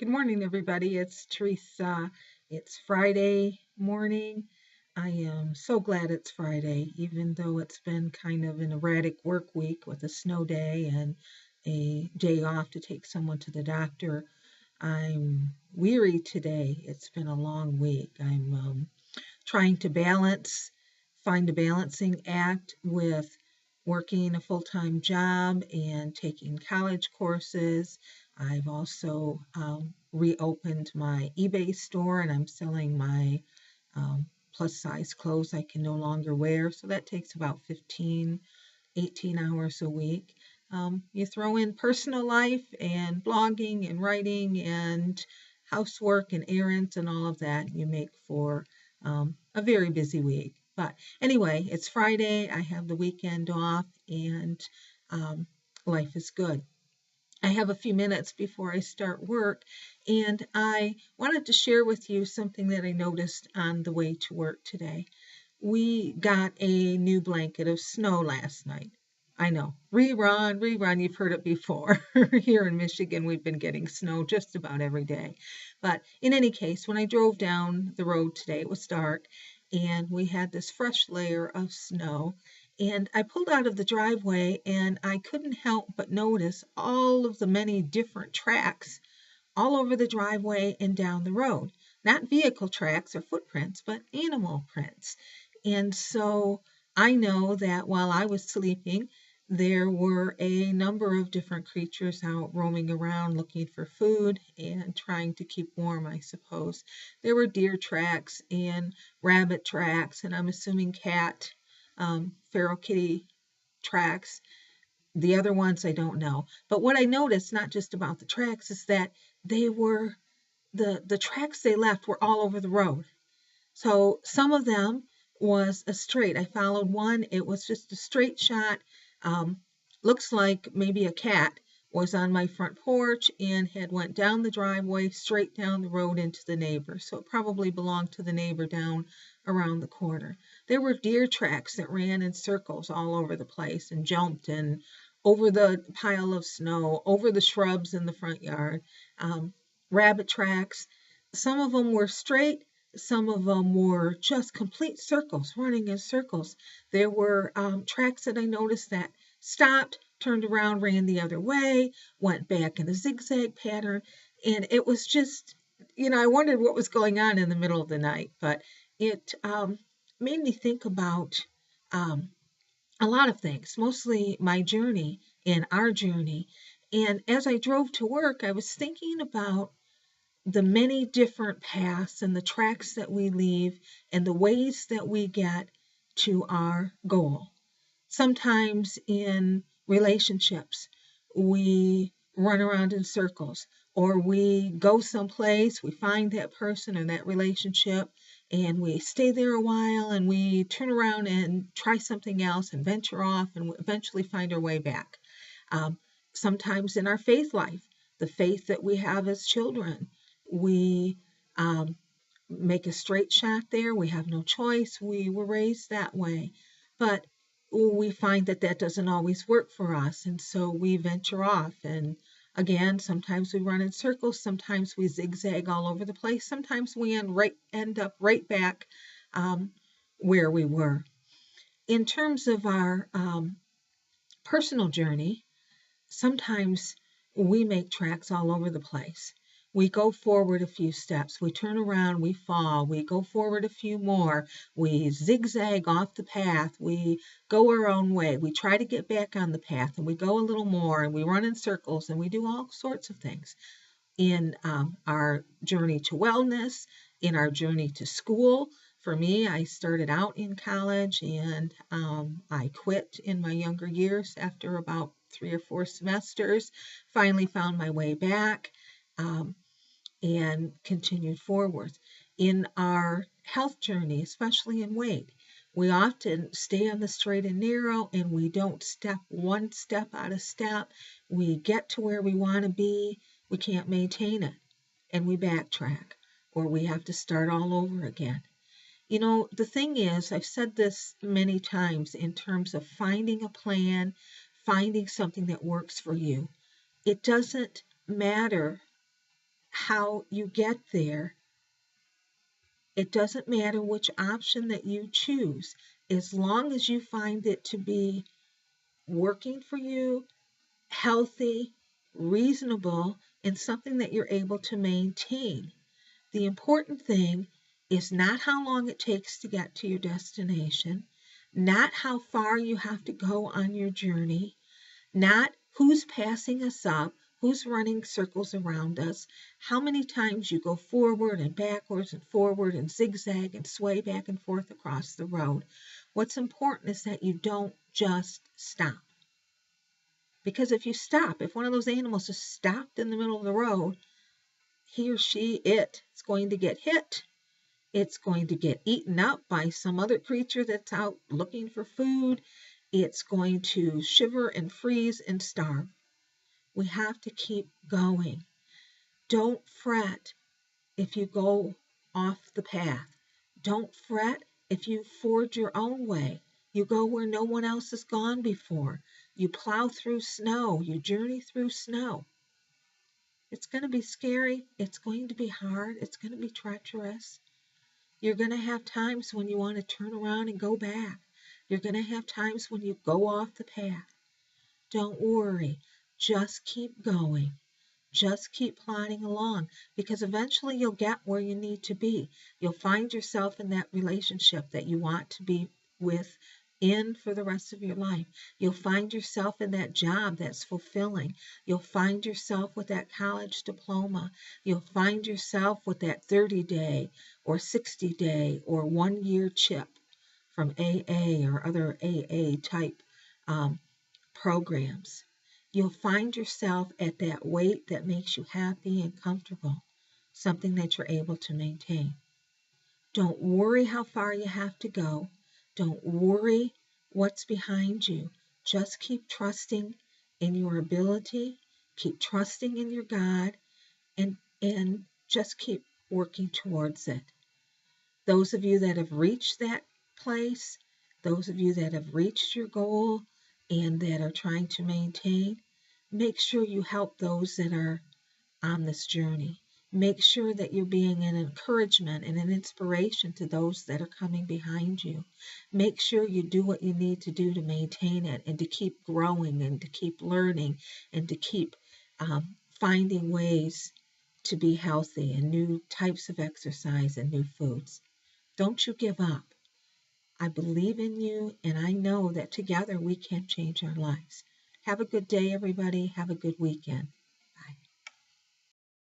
Good morning, everybody. It's Theresa. It's Friday morning. I am so glad it's Friday, even though it's been kind of an erratic work week with a snow day and a day off to take someone to the doctor. I'm weary today. It's been a long week. I'm trying to find a balancing act with working a full-time job and taking college courses. I've also reopened my eBay store and I'm selling my plus size clothes I can no longer wear. So that takes about 15, 18 hours a week. You throw in personal life and blogging and writing and housework and errands and all of that, you make for a very busy week. But anyway, it's Friday. I have the weekend off and um, life is good. I have a few minutes before I start work, and I wanted to share with you something that I noticed on the way to work today. We got a new blanket of snow last night. I know, rerun, rerun, you've heard it before. Here in Michigan, we've been getting snow just about every day. But in any case, when I drove down the road today, it was dark, and we had this fresh layer of snow. And I pulled out of the driveway, and I couldn't help but notice all of the many different tracks all over the driveway and down the road. Not vehicle tracks or footprints, but animal prints. And so I know that while I was sleeping, there were a number of different creatures out roaming around looking for food and trying to keep warm, I suppose. There were deer tracks and rabbit tracks, and I'm assuming cat, feral kitty tracks. The other ones I don't know. But what I noticed, not just about the tracks, is that they were the tracks they left were all over the road. So some of them was a straight. I followed one. It was just a straight shot. Um, Looks like maybe a cat was on my front porch and had went down the driveway, straight down the road into the neighbor. So it probably belonged to the neighbor down around the corner. There were deer tracks that ran in circles all over the place and jumped and over the pile of snow, over the shrubs in the front yard. Rabbit tracks. Some of them were straight, some of them were just complete circles, running in circles. There were tracks that I noticed that stopped, turned around, ran the other way, went back in a zigzag pattern. And it was just, I wondered what was going on in the middle of the night, but it made me think about um, a lot of things, mostly my journey and our journey. And as I drove to work, I was thinking about the many different paths and the tracks that we leave and the ways that we get to our goal. Sometimes in relationships, we run around in circles, or we go someplace, we find that person or that relationship, and we stay there a while, and we turn around and try something else and venture off and eventually find our way back. Um, Sometimes in our faith life, the faith that we have as children, we um, make a straight shot there. We have no choice. We were raised that way. But we find that that doesn't always work for us. And so we venture off. And again, sometimes we run in circles. Sometimes we zigzag all over the place. Sometimes we end up right back um, where we were. In terms of our personal journey, sometimes we make tracks all over the place. We go forward a few steps, we turn around, we fall, we go forward a few more, we zigzag off the path, we go our own way, we try to get back on the path, and we go a little more, and we run in circles, and we do all sorts of things in our journey to wellness, in our journey to school. For me, I started out in college and I quit in my younger years after about 3 or 4 semesters, finally found my way back um, and continued forward. In our health journey, especially in weight, we often stay on the straight and narrow and we don't step one step out of step. We get to where we want to be, we can't maintain it, and we backtrack, or we have to start all over again. The thing is, I've said this many times in terms of finding a plan, finding something that works for you. It doesn't matter how you get there. It doesn't matter which option that you choose, as long as you find it to be working for you, healthy, reasonable, and something that you're able to maintain. The important thing is not how long it takes to get to your destination, not how far you have to go on your journey, not who's passing us up, who's running circles around us, how many times you go forward and backwards and forward and zigzag and sway back and forth across the road. What's important is that you don't just stop. Because if you stop, if one of those animals is stopped in the middle of the road, he or she, it's going to get hit. It's going to get eaten up by some other creature that's out looking for food. It's going to shiver and freeze and starve. We have to keep going. Don't fret if you go off the path. Don't fret if you forge your own way. You go where no one else has gone before. You plow through snow. You journey through snow. It's going to be scary. It's going to be hard. It's going to be treacherous. You're going to have times when you want to turn around and go back. You're going to have times when you go off the path. Don't worry. Just keep going. Just keep plodding along, because eventually you'll get where you need to be. You'll find yourself in that relationship that you want to be with in for the rest of your life. You'll find yourself in that job that's fulfilling. You'll find yourself with that college diploma. You'll find yourself with that 30-day or 60-day or 1-year chip from AA or other AA type programs. You'll find yourself at that weight that makes you happy and comfortable, something that you're able to maintain. Don't worry how far you have to go. Don't worry what's behind you. Just keep trusting in your ability, keep trusting in your God, and just keep working towards it. Those of you that have reached that place, those of you that have reached your goal and that are trying to maintain, make sure you help those that are on this journey. Make sure that you're being an encouragement and an inspiration to those that are coming behind you. Make sure you do what you need to do to maintain it and to keep growing and to keep learning and to keep finding ways to be healthy and new types of exercise and new foods. Don't you give up. I believe in you, and I know that together we can change our lives. Have a good day, everybody. Have a good weekend.